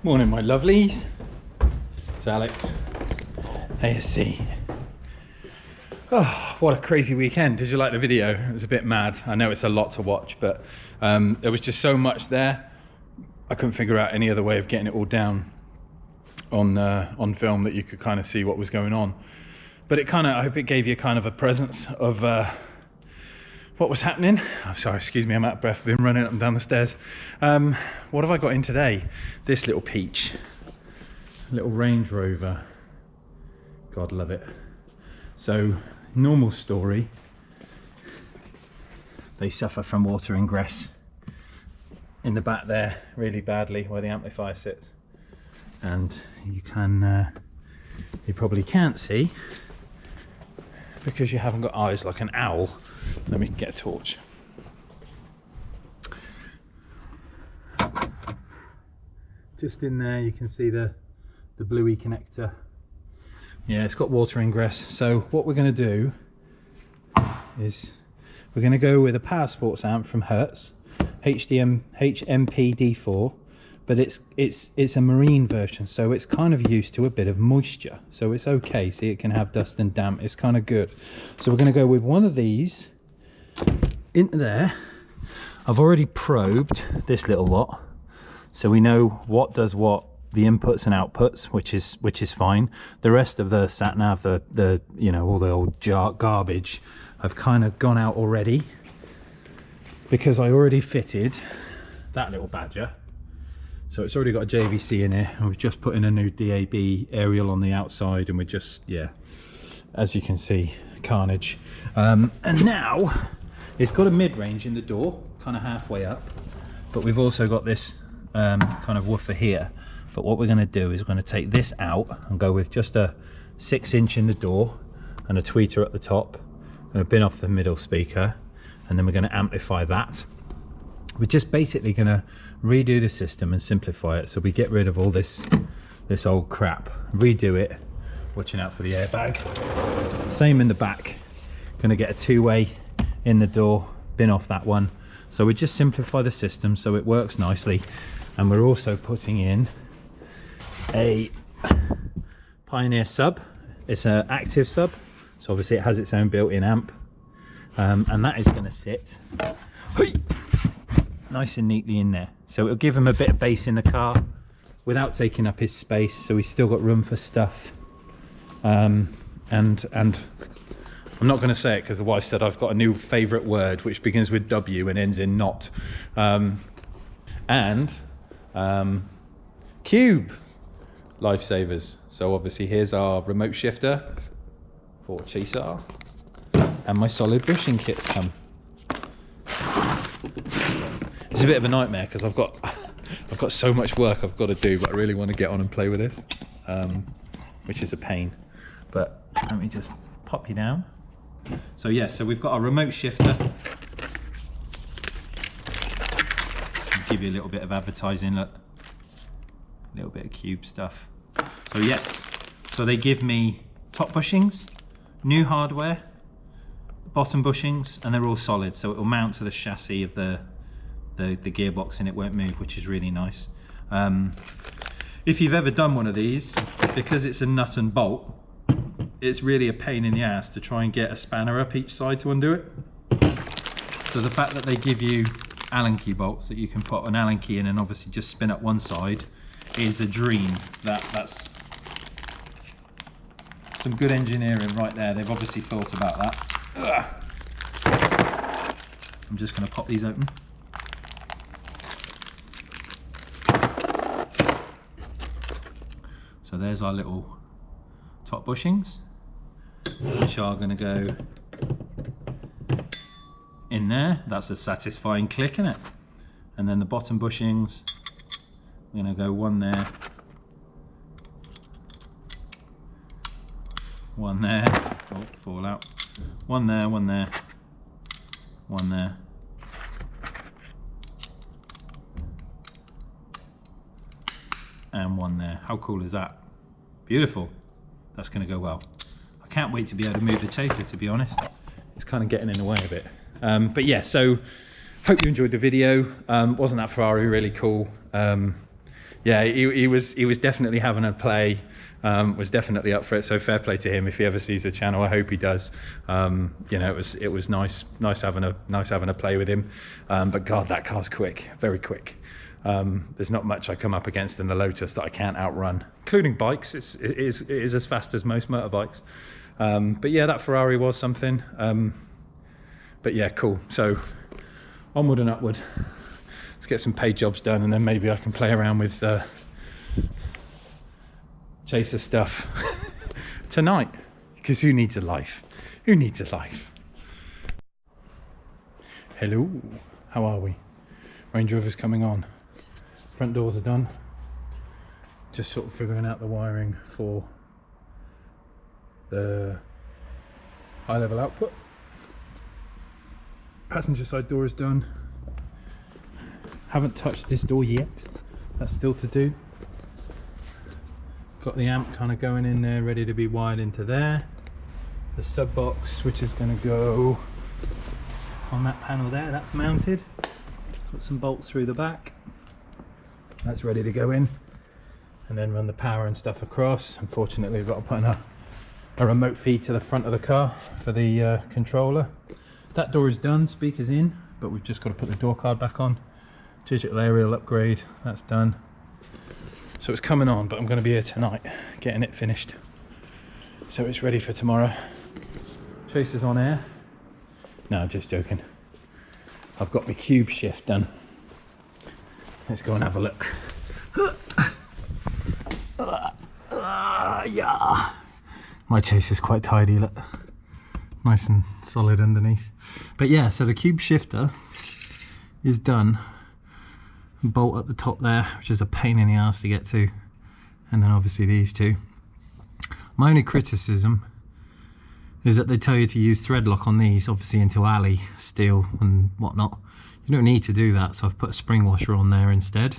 Morning, my lovelies. It's Alex, ASC. Oh, what a crazy weekend. Did you like the video? It was a bit mad. I know it's a lot to watch, but there was just so much there. I couldn't figure out any other way of getting it all down on film that you could kind of see what was going on. But it kind of, I hope it gave you kind of a presence of what was happening. I'm sorry, excuse me, I'm out of breath. I've been running up and down the stairs. What have I got in today? This little peach, little Range Rover. God love it. So, normal story. They suffer from water ingress in the back there really badly where the amplifier sits. And you can, you probably can't see because you haven't got eyes like an owl. Let me get a torch. Just in there you can see the bluey connector. Yeah, it's got water ingress. So what we're going to do is we're going to go with a Power Sports amp from Hertz, HMP-D4, but it's a marine version, so it's kind of used to a bit of moisture, so it's okay. See, it can have dust and damp. It's kind of good. So we're going to go with one of these into there. I've already probed this little lot, so we know what does what, the inputs and outputs, which is fine. The rest of the sat nav, the you know, all the old garbage, I've kind of gone out already because I already fitted that little badger. So it's already got a JVC in it, and we've just put in a new DAB aerial on the outside, and we're just, yeah, as you can see, carnage. And now it's got a mid-range in the door, kind of halfway up, but we've also got this kind of woofer here. But what we're going to do is we're going to take this out and go with just a 6-inch in the door and a tweeter at the top. I'm going to bin off the middle speaker, and then we're going to amplify that. We're just basically going to redo the system and simplify it, so we get rid of all this old crap, redo it, watching out for the airbag. Same in the back, going to get a 2-way in the door, bin off that one. So we just simplify the system so it works nicely. And we're also putting in a Pioneer sub. It's an active sub, so obviously it has its own built-in amp, and that is going to sit nice and neatly in there, so it'll give him a bit of bass in the car without taking up his space, so he's still got room for stuff. And I'm not going to say it because the wife said I've got a new favourite word which begins with W and ends in not. Cube lifesavers. So obviously here's our remote shifter for Chaser, and my solid bushing kits come. It's a bit of a nightmare because I've got so much work I've got to do, but I really want to get on and play with this, which is a pain. But let me just pop you down. So yeah, so we've got our remote shifter. I'll give you a little bit of advertising, look. A little bit of Cube stuff. So yes, so they give me top bushings, new hardware, bottom bushings, and they're all solid, so it will mount to the chassis of the gearbox and it won't move, which is really nice. If you've ever done one of these, because it's a nut and bolt, it's really a pain in the ass to try and get a spanner up each side to undo it. So the fact that they give you Allen key bolts that you can put an Allen key in and obviously just spin up one side is a dream. That's some good engineering right there. They've obviously thought about that. Ugh. I'm just going to pop these open. So there's our little top bushings, which are going to go in there. That's a satisfying click, isn't it? And then the bottom bushings, I'm going to go one there, one there, oh, fall out, one there, one there, one there, and one there. How cool is that? Beautiful. That's going to go well. I can't wait to be able to move the Chaser, to be honest. It's kind of getting in the way a bit. But yeah, so hope you enjoyed the video. Wasn't that Ferrari really cool? yeah, he was definitely having a play. Was definitely up for it, so fair play to him if he ever sees the channel. I hope he does. You know, it was nice having a play with him. But God, that car's quick, very quick. There's not much I come up against in the Lotus that I can't outrun, including bikes. It is as fast as most motorbikes. But yeah, that Ferrari was something. But yeah, cool. So onward and upward. Let's get some paid jobs done, and then maybe I can play around with chaser stuff tonight, because who needs a life? Who needs a life? Hello, how are we? Range Rover's coming on. Front doors are done. Just sort of figuring out the wiring for the high level output. Passenger side door is done. Haven't touched this door yet. That's still to do. Got the amp kind of going in there, ready to be wired into there. The sub box, which is going to go on that panel there, that's mounted. Got some bolts through the back. That's ready to go in. And then run the power and stuff across. Unfortunately, we've got to put in a remote feed to the front of the car for the controller. That door is done, speakers in, but we've just got to put the door card back on. Digital aerial upgrade, that's done. So it's coming on, but I'm going to be here tonight getting it finished, so it's ready for tomorrow. Chaser's on air. No, I'm just joking. I've got my cube shift done. Let's go and have a look. Yeah. My Chaser's quite tidy, look. Nice and solid underneath. But yeah, so the cube shifter is done. Bolt at the top there, which is a pain in the ass to get to, and then obviously these two. My only criticism is that they tell you to use thread lock on these, obviously into alley steel and whatnot. You don't need to do that, so I've put a spring washer on there instead.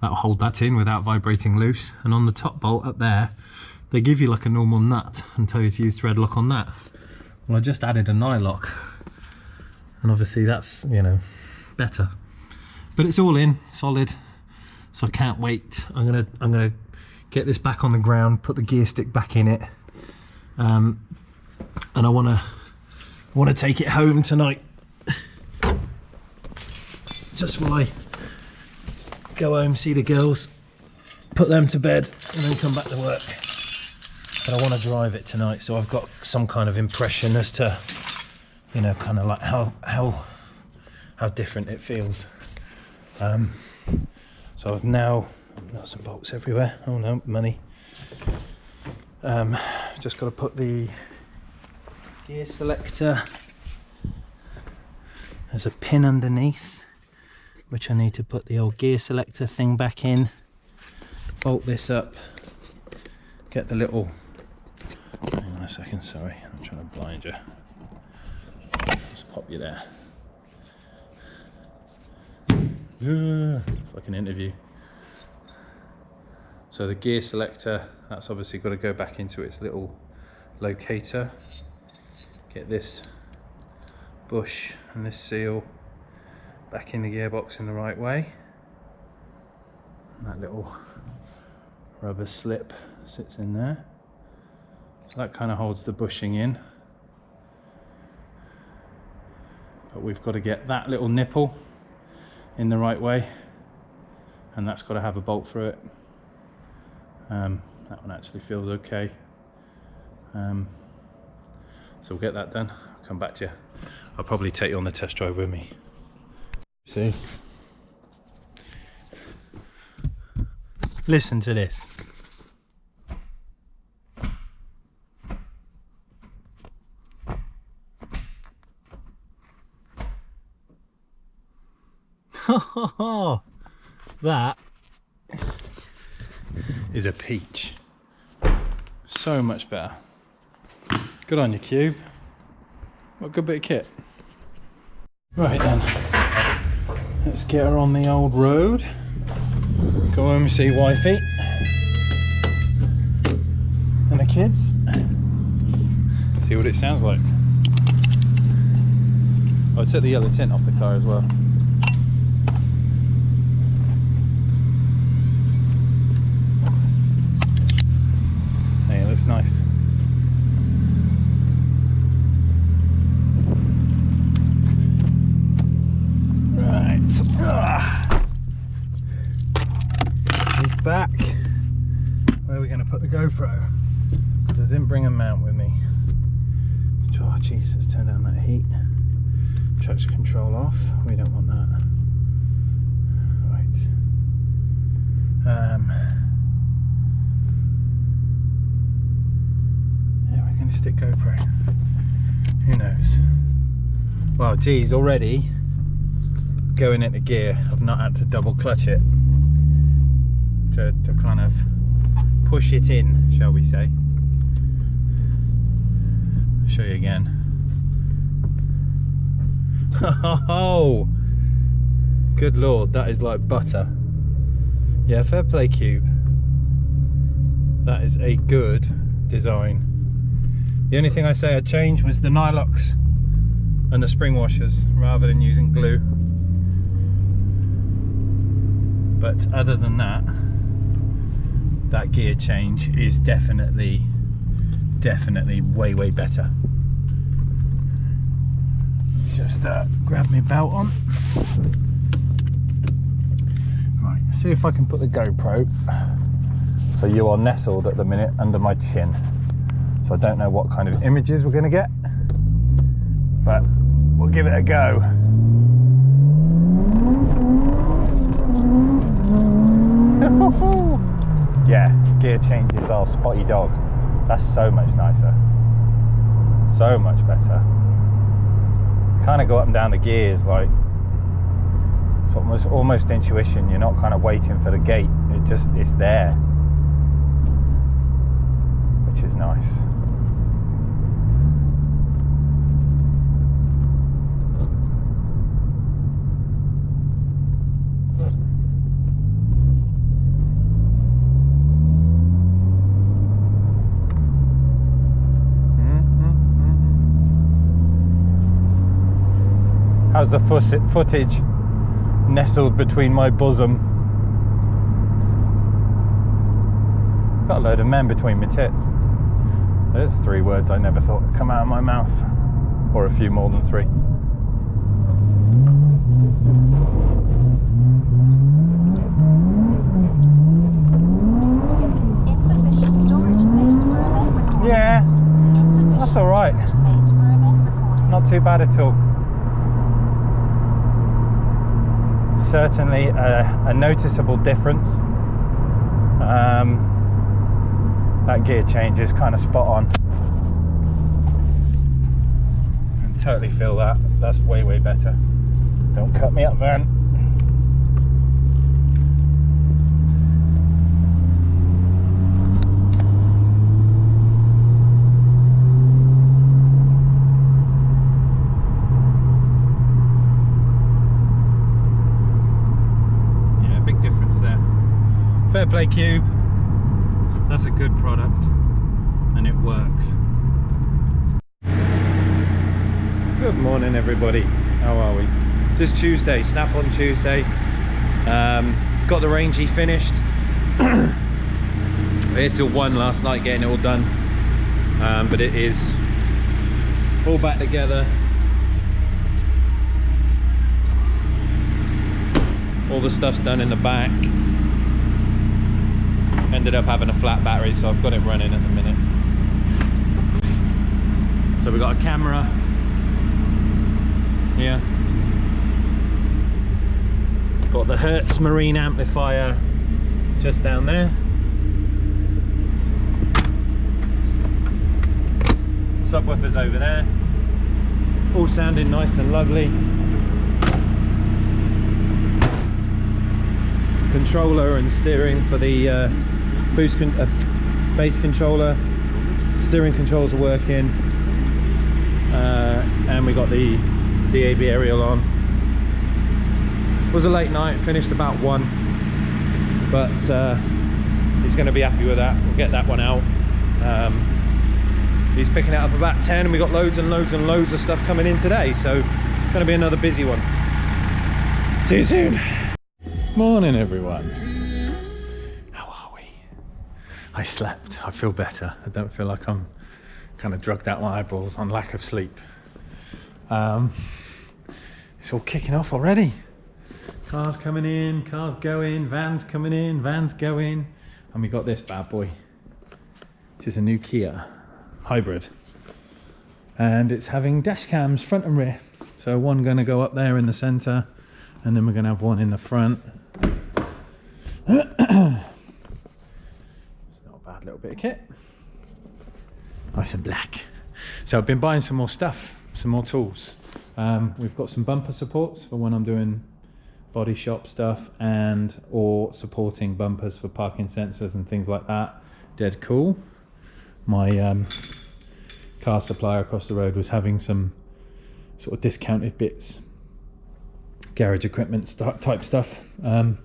That'll hold that in without vibrating loose. And on the top bolt up there, they give you like a normal nut and tell you to use thread lock on that. Well, I just added a nylock, and obviously that's, you know, better. But it's all in, solid, so I can't wait. I'm gonna get this back on the ground, put the gear stick back in it, and I wanna take it home tonight. Just while I go home, see the girls, put them to bed, and then come back to work. But I want to drive it tonight, so I've got some kind of impression as to, you know, kind of like how different it feels. So I've now got some bolts everywhere. Oh no, money. Just got to put the gear selector. There's a pin underneath, which I need to put the old gear selector thing back in. Bolt this up. Get the little. Hang on a second. Sorry, I'm trying to blind you. Just pop you there. It's like an interview. So the gear selector, that's obviously got to go back into its little locator. Get this bush and this seal back in the gearbox in the right way. And that little rubber slip sits in there. So that kind of holds the bushing in. But we've got to get that little nipple in the right way, and that's got to have a bolt through it. That one actually feels okay. So we'll get that done. I'll come back to you. I'll probably take you on the test drive with me. See? Listen to this. That is a peach. So much better. Good on you, Cube. What a good bit of kit. Right then, let's get her on the old road. Go home and see wifey and the kids. See what it sounds like. Oh, I took the yellow tint off the car as well. GoPro because I didn't bring a mount with me. Oh jeez, let's turn down that heat. Traction control off. We don't want that. Right. Yeah, we're going to stick GoPro. Who knows? Well, geez, already going into gear, I've not had to double clutch it to kind of push it in, shall we say. I'll show you again. Oh, good lord, that is like butter. Yeah, fair play, Cube. That is a good design. The only thing I say I'd change was the nylocks and the spring washers rather than using glue. But other than that, that gear change is definitely way better. Just grab my belt on. Right, see if I can put the GoPro. So you are nestled at the minute under my chin. So I don't know what kind of images we're going to get, but we'll give it a go. Yeah, gear changes are spotty dog. That's so much nicer. So much better. Kind of go up and down the gears like it's almost intuition. You're not kind of waiting for the gate. It's there, which is nice. How's the footage nestled between my bosom? Got a load of men between my tits. There's 3 words I never thought would come out of my mouth, or a few more than 3. Yeah, that's all right. Not too bad at all. Certainly a noticeable difference. That gear change is kind of spot on. I can totally feel that. That's way better. Don't cut me up, van. Fair play, Cube. That's a good product and it works. Good morning, everybody. How are we? Just Tuesday, snap on Tuesday. Got the Rangy finished. Here till 1 last night getting it all done, but it is all back together. All the stuff's done in the back. Ended up having a flat battery, so I've got it running at the minute. So we've got a camera here. Got the Hertz marine amplifier just down there. Subwoofers over there. All sounding nice and lovely. Controller and steering for the bass controller. Steering controls are working, and we got the DAB aerial on. It was a late night, finished about 1, but he's going to be happy with that. We'll get that one out. He's picking it up about 10, and we got loads and loads of stuff coming in today, so it's going to be another busy one. See you soon. Morning, everyone. How are we? I slept. I feel better. I don't feel like I'm kind of drugged out my eyeballs on lack of sleep. It's all kicking off already. Cars coming in, cars going, vans coming in, vans going, and we got this bad boy. which is a new Kia hybrid, and it's having dash cams front and rear. So one going to go up there in the center, and then we're going to have one in the front. It's not a bad little bit of kit. Nice and black. So I've been buying some more stuff, some more tools. We've got some bumper supports for when I'm doing body shop stuff or supporting bumpers for parking sensors and things like that. Dead cool. My car supplier across the road was having some sort of discounted bits, garage equipment type stuff. So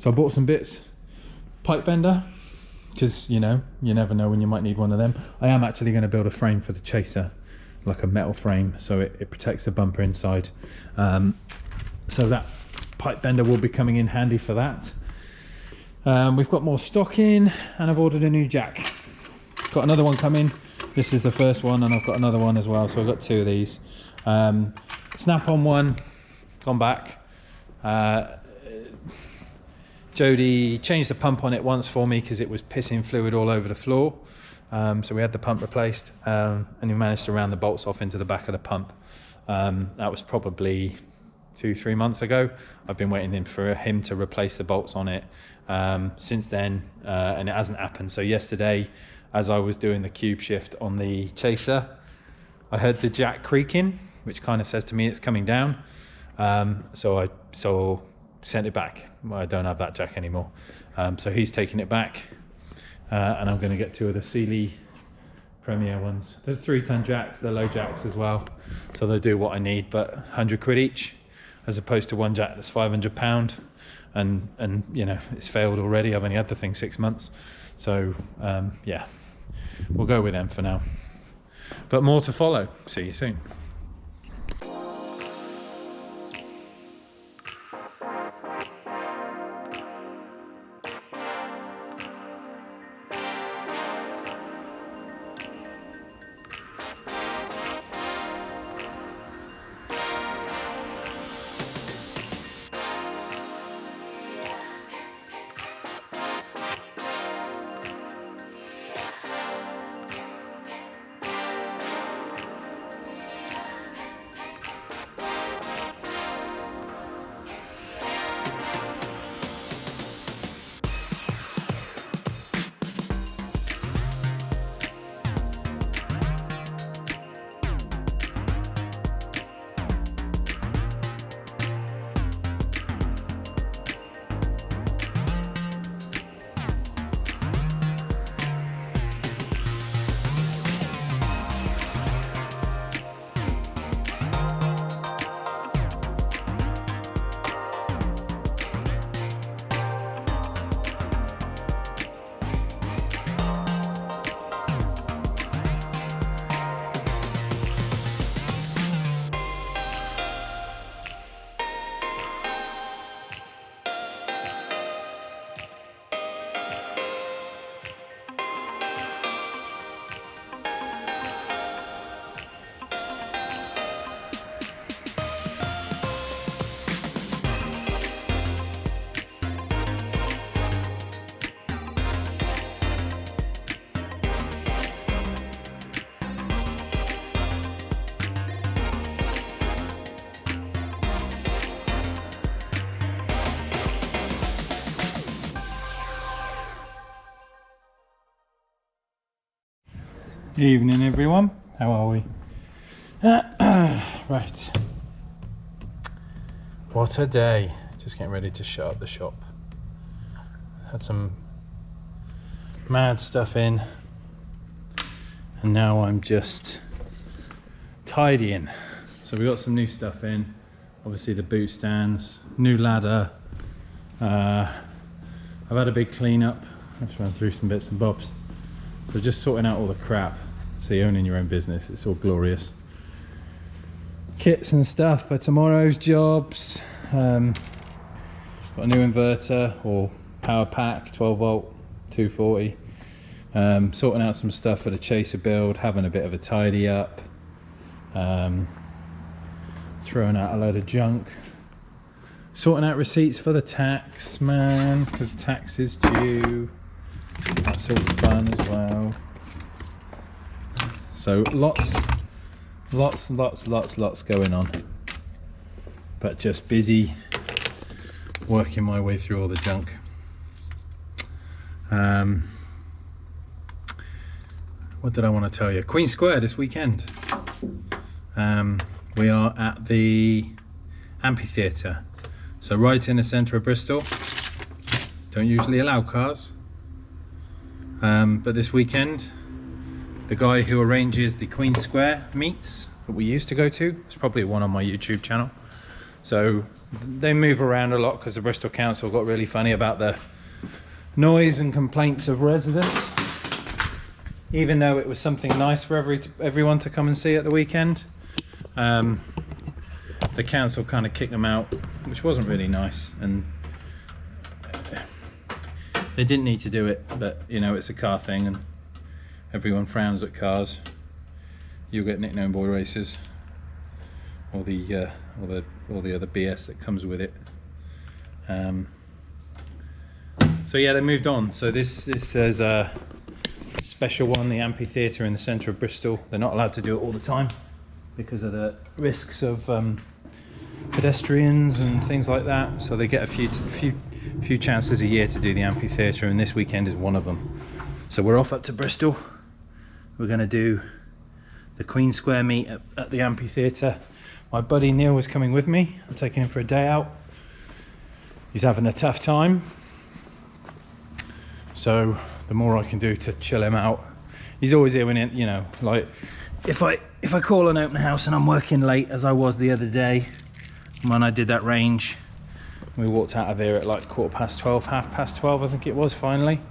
I bought some bits. Pipe bender, because you never know when you might need one of them. I am actually going to build a frame for the Chaser, like a metal frame, so it protects the bumper inside. So that pipe bender will be coming in handy for that. We've got more stock in, and I've ordered a new jack. Got another one coming. This is the first one, and I've got another one as well, so I've got two of these. Snap-on one, gone back. Jody changed the pump on it once for me because it was pissing fluid all over the floor. So we had the pump replaced, and he managed to round the bolts off into the back of the pump. That was probably 2-3 months ago. I've been waiting for him to replace the bolts on it since then, and it hasn't happened. So yesterday, as I was doing the cube shift on the Chaser, I heard the jack creaking, which kind of says to me it's coming down. So I sent it back. Well, I don't have that jack anymore. So he's taking it back, and I'm going to get two of the Sealy Premier ones. They're 3-ton jacks, they're low jacks as well, so they do what I need, but 100 quid each, as opposed to one jack that's £500, and it's failed already. I've only had the thing 6 months, so yeah, we'll go with them for now, but more to follow. See you soon. Evening everyone, how are we? Right, what a day. Just getting ready to shut up the shop. Had some mad stuff in, and now I'm just tidying. So we got some new stuff in, obviously the boot stands, new ladder. I've had a big clean up. Let's run through some bits and bobs. So just sorting out all the crap. See, owning your own business, it's all glorious. Kits and stuff for tomorrow's jobs. Got a new inverter or power pack, 12 volt, 240. Sorting out some stuff for the Chaser build, having a bit of a tidy up. Throwing out a load of junk. Sorting out receipts for the tax, man, because tax is due. That's all fun as well. So lots going on, but just busy working my way through all the junk. What did I want to tell you? Queen Square this weekend. We are at the amphitheatre, so right in the centre of Bristol. Don't usually allow cars, but this weekend the guy who arranges the Queen Square meets that we used to go to, it's probably one on my YouTube channel, so they move around a lot because the Bristol Council got really funny about the noise and complaints of residents, even though it was something nice for everyone to come and see at the weekend. The council kind of kicked them out, which wasn't really nice, and they didn't need to do it, but you know, it's a car thing and everyone frowns at cars. You'll get nickname boy races, all the other BS that comes with it. So yeah, they moved on. So this is a special one, the amphitheatre in the centre of Bristol. They're not allowed to do it all the time because of the risks of pedestrians and things like that. So they get a few chances a year to do the amphitheatre, and this weekend is one of them. So we're off up to Bristol. We're going to do the Queen Square meet at the amphitheatre. My buddy Neil was coming with me. I'm taking him for a day out. He's having a tough time, so the more I can do to chill him out. He's always here when it, you know, like if I call an open house and I'm working late, as I was the other day when I did that range. We walked out of here at like 12:15, 12:30 I think it was finally.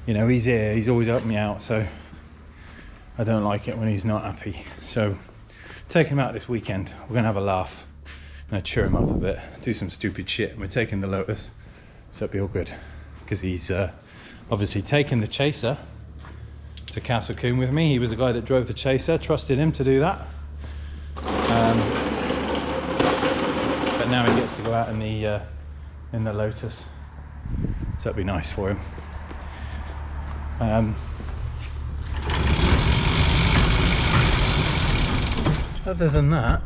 You know, he's here, he's always helping me out, so I don't like it when he's not happy. So taking him out this weekend, we're gonna have a laugh. I'm gonna cheer him up a bit, do some stupid shit. We're taking the Lotus, so it'll be all good, because he's obviously taken the Chaser to Castle Combe with me. He was the guy that drove the Chaser, trusted him to do that. But now he gets to go out in the Lotus, so it'll be nice for him. Other than that,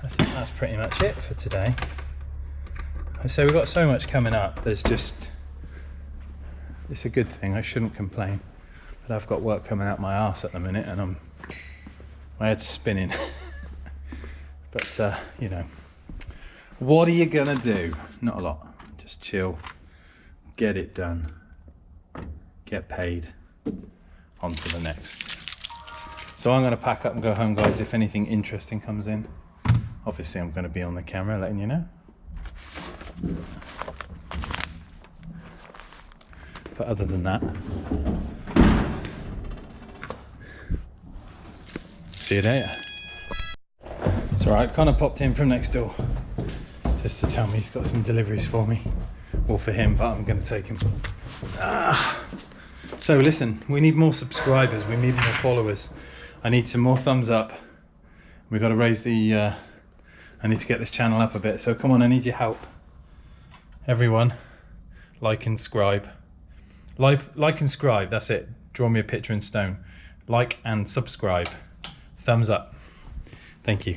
I think that's pretty much it for today. So we've got so much coming up, there's just, it's a good thing, I shouldn't complain, but I've got work coming out my arse at the minute and my head's spinning. But you know, what are you gonna do? Not a lot, just chill, get it done, get paid, on to the next. So I'm going to pack up and go home, guys. If anything interesting comes in, obviously I'm going to be on the camera letting you know. But other than that, see you later. It's alright, Connor popped in from next door just to tell me he's got some deliveries for me. Well, for him, but I'm going to take him. So listen, we need more subscribers, we need more followers. I need some more thumbs up. We've got to raise the, I need to get this channel up a bit. So come on, I need your help. Everyone, like and subscribe. Like and subscribe, that's it. Draw me a picture in stone. Like and subscribe. Thumbs up. Thank you.